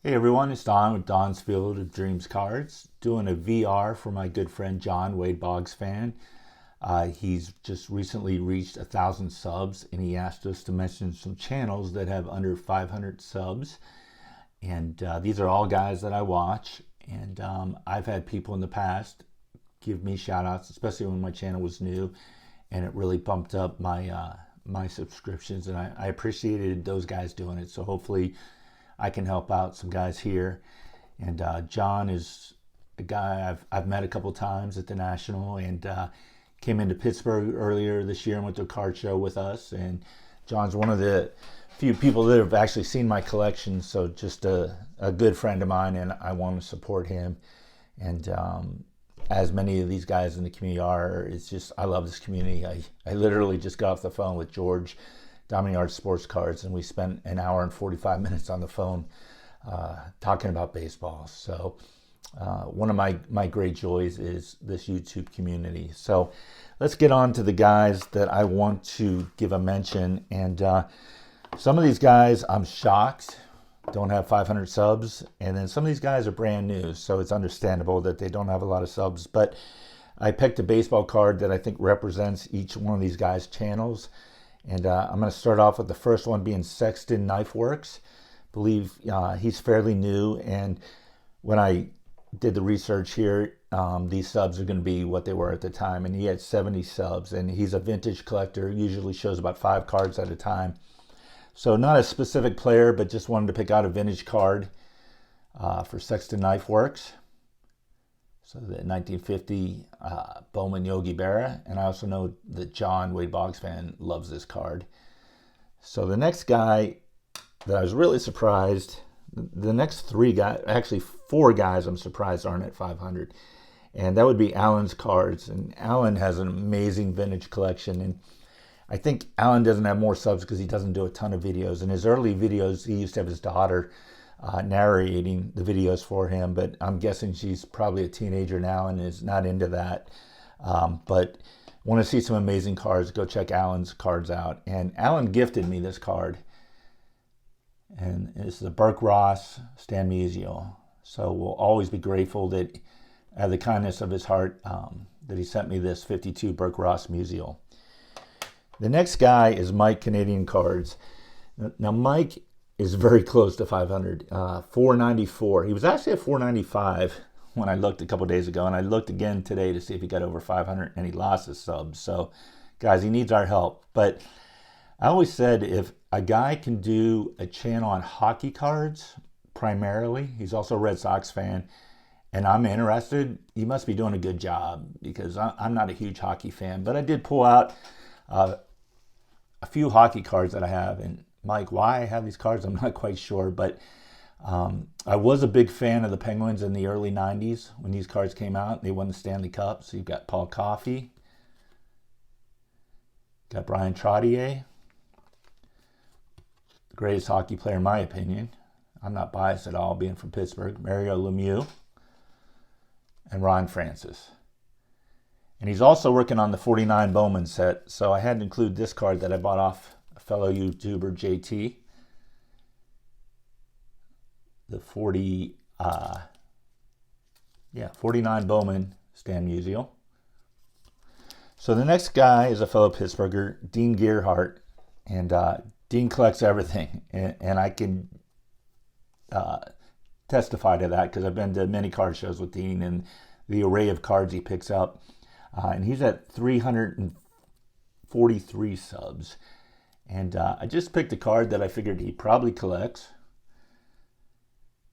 Hey everyone, it's Don with Don's Field of Dreams Cards, doing a VR for my good friend John Wade Boggs Fan. He's just recently reached 1,000 subs, and he asked us to mention some channels that have under 500 subs. And these are all guys that I watch, and I've had people in the past give me shout outs, especially when my channel was new, and it really bumped up my subscriptions, and I appreciated those guys doing it. So hopefully I can help out some guys here. And John is a guy I've met a couple times at the National, and came into Pittsburgh earlier this year and went to a card show with us. And John's one of the few people that have actually seen my collection, so just a good friend of mine, and I want to support him. And as many of these guys in the community are, it's just, I love this community. I literally just got off the phone with George, Diamond Yard Sports Cards, and we spent an hour and 45 minutes on the phone talking about baseball. So one of my great joys is this YouTube community. So let's get on to the guys that I want to give a mention. And some of these guys I'm shocked don't have 500 subs, and then some of these guys are brand new, so it's understandable that they don't have a lot of subs. But I picked a baseball card that I think represents each one of these guys' channels. And I'm going to start off with the first one being Sexton Knife Works. I believe he's fairly new, and when I did the research here, these subs are going to be what they were at the time, and he had 70 subs, and he's a vintage collector, usually shows about 5 cards at a time. So not a specific player, but just wanted to pick out a vintage card for Sexton Knife Works. So the 1950 Bowman Yogi Berra. And I also know that John Wade Boggs Fan loves this card. So the next guy that I was really surprised, the next 3 guys, actually 4 guys I'm surprised aren't at 500. And that would be Alan's cards. And Alan has an amazing vintage collection. And I think Alan doesn't have more subs because he doesn't do a ton of videos. In his early videos, he used to have his daughter narrating the videos for him, but I'm guessing she's probably a teenager now and is not into that. But want to see some amazing cards, go check Alan's cards out. And Alan gifted me this card, and it's the Burke Ross Stan Musial. So we'll always be grateful that out of the kindness of his heart that he sent me this 52 Burke Ross Musial. The next guy is Mike Canadian Cards. Now Mike is very close to 500, 494. He was actually at 495 when I looked a couple days ago, and I looked again today to see if he got over 500, and he lost his subs. So, guys, he needs our help. But I always said if a guy can do a channel on hockey cards primarily, he's also a Red Sox fan, and I'm interested, he must be doing a good job, because I'm not a huge hockey fan. But I did pull out a few hockey cards that I have, and Mike, why I have these cards, I'm not quite sure, but I was a big fan of the Penguins in the early 90s when these cards came out. They won the Stanley Cup. So you've got Paul Coffey, got Brian Trottier, the greatest hockey player in my opinion. I'm not biased at all, being from Pittsburgh. Mario Lemieux and Ron Francis. And he's also working on the 49 Bowman set, so I had to include this card that I bought off a fellow YouTuber, JT. The 49 Bowman Stan Musial. So the next guy is a fellow Pittsburgher, Dean Gearhart, and Dean collects everything, and I can testify to that because I've been to many card shows with Dean and the array of cards he picks up. And he's at 343 subs. And I just picked a card that I figured he probably collects.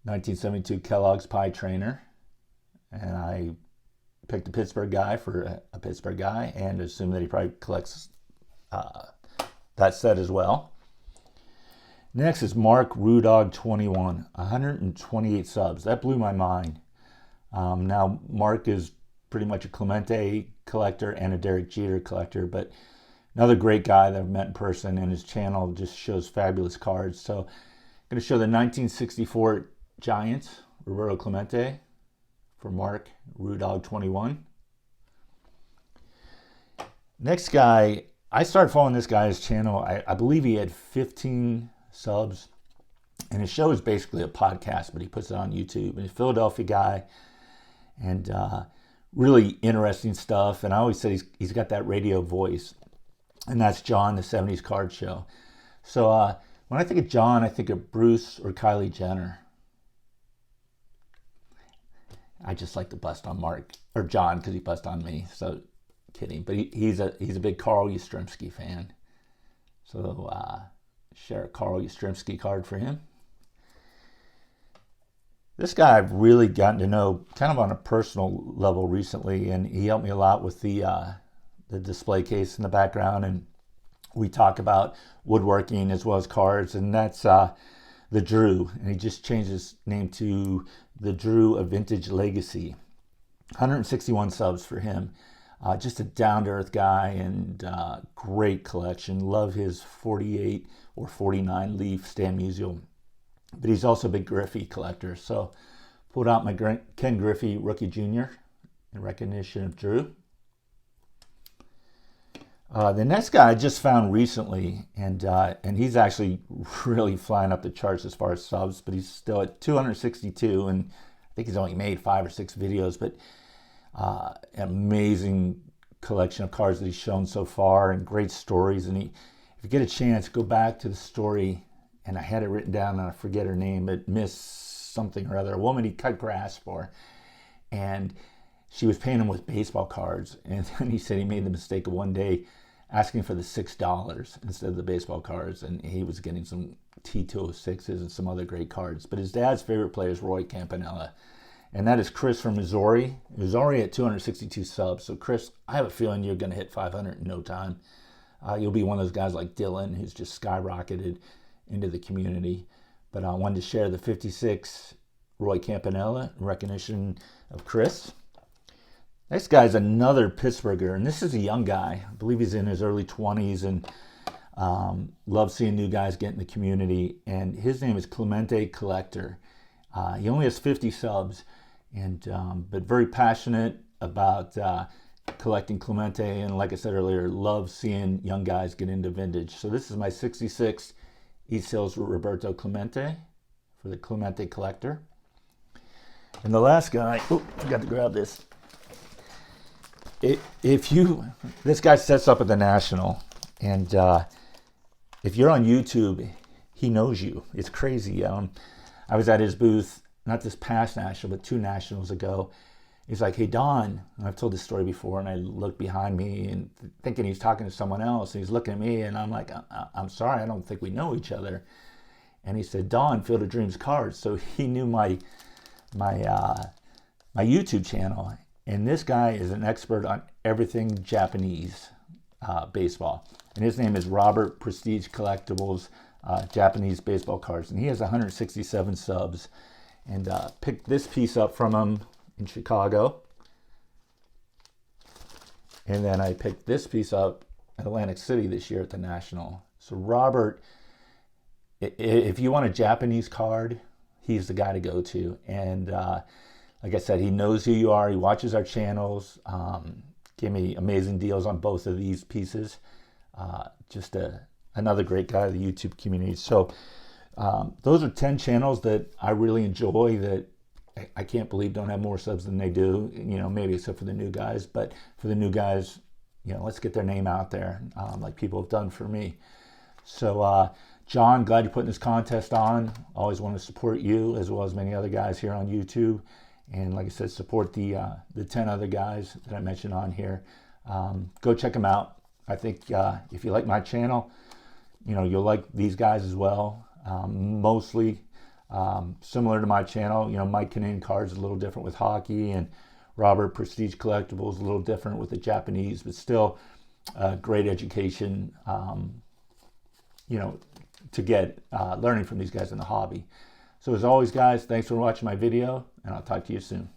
1972 Kellogg's Pie Trainer. And I picked a Pittsburgh guy for a Pittsburgh guy, and assumed that he probably collects that set as well. Next is Mark Rudog 21, 128 subs. That blew my mind. Now, Mark is pretty much a Clemente collector and a Derek Jeter collector, but another great guy that I've met in person, and his channel just shows fabulous cards. So I'm going to show the 1964 Giants, Roberto Clemente, for Mark Rudog 21. Next guy, I started following this guy's channel. I believe he had 15 subs And his show is basically a podcast, but he puts it on YouTube. And he's a Philadelphia guy, and really interesting stuff. And I always say he's got that radio voice, and that's John, the 70s Card Show. So when I think of John, I think of Bruce or Kylie Jenner. I just like to bust on Mark or John because he bust on me. So kidding, but he's a big Carl Yastrzemski fan. So share a Carl Yastrzemski card for him. This guy I've really gotten to know kind of on a personal level recently, and he helped me a lot with the display case in the background, and we talk about woodworking as well as cards, and that's the Drew, and he just changed his name to the Drew of Vintage Legacy. 161 subs for him. Just a down-to-earth guy, and great collection. Love his 48 or 49 leaf Stan Musial. But he's also a big Griffey collector. So pulled out my Ken Griffey Rookie Jr. in recognition of Drew. The next guy I just found recently, and he's actually really flying up the charts as far as subs, but he's still at 262, and I think he's only made 5 or 6 videos, but an amazing collection of cards that he's shown so far, and great stories. And if you get a chance, go back to the story, and I had it written down, and I forget her name, but Miss something or other, a woman he cut grass for, and she was paying him with baseball cards, and then he said he made the mistake of one day asking for the $6 instead of the baseball cards, and he was getting some T206s and some other great cards. But his dad's favorite player is Roy Campanella, and that is Chris from Missouri. He's already at 262 subs. So Chris, I have a feeling you're going to hit 500 in no time. You'll be one of those guys like Dylan who's just skyrocketed into the community. But I wanted to share the 56 Roy Campanella in recognition of Chris. Next guy is another Pittsburgher, and this is a young guy. I believe he's in his early 20s, and loves seeing new guys get in the community. And his name is Clemente Collector. He only has 50 subs, and but very passionate about collecting Clemente. And like I said earlier, loves seeing young guys get into vintage. So this is my 66 East Hills Roberto Clemente for the Clemente Collector. And the last guy, forgot to grab this. This guy sets up at the National, and if you're on YouTube, he knows you. It's crazy. I was at his booth, not this past National, but 2 Nationals ago. He's like, "Hey, Don," and I've told this story before, and I look behind me and thinking he's talking to someone else, and he's looking at me, and I'm like, I'm sorry, I don't think we know each other. And he said, "Don, Field of Dreams cards." So he knew my YouTube channel. And this guy is an expert on everything Japanese baseball. And his name is Robert Prestige Collectibles, Japanese baseball cards. And he has 167 subs. And picked this piece up from him in Chicago. And then I picked this piece up at Atlantic City this year at the National. So Robert, if you want a Japanese card, he's the guy to go to. And like I said, he knows who you are. He watches our channels. Gave me amazing deals on both of these pieces. Just another great guy of the YouTube community. So those are 10 channels that I really enjoy, that I can't believe don't have more subs than they do. Maybe except for the new guys. But for the new guys, let's get their name out there, like people have done for me. So John, glad you're putting this contest on. Always want to support you as well as many other guys here on YouTube. And like I said, support the 10 other guys that I mentioned on here. Go check them out. I think if you like my channel, you'll like these guys as well. Mostly similar to my channel. Mike Canadian Cards is a little different with hockey, and Robert Prestige Collectibles a little different with the Japanese, but still great education, to get learning from these guys in the hobby. So as always, guys, thanks for watching my video, and I'll talk to you soon.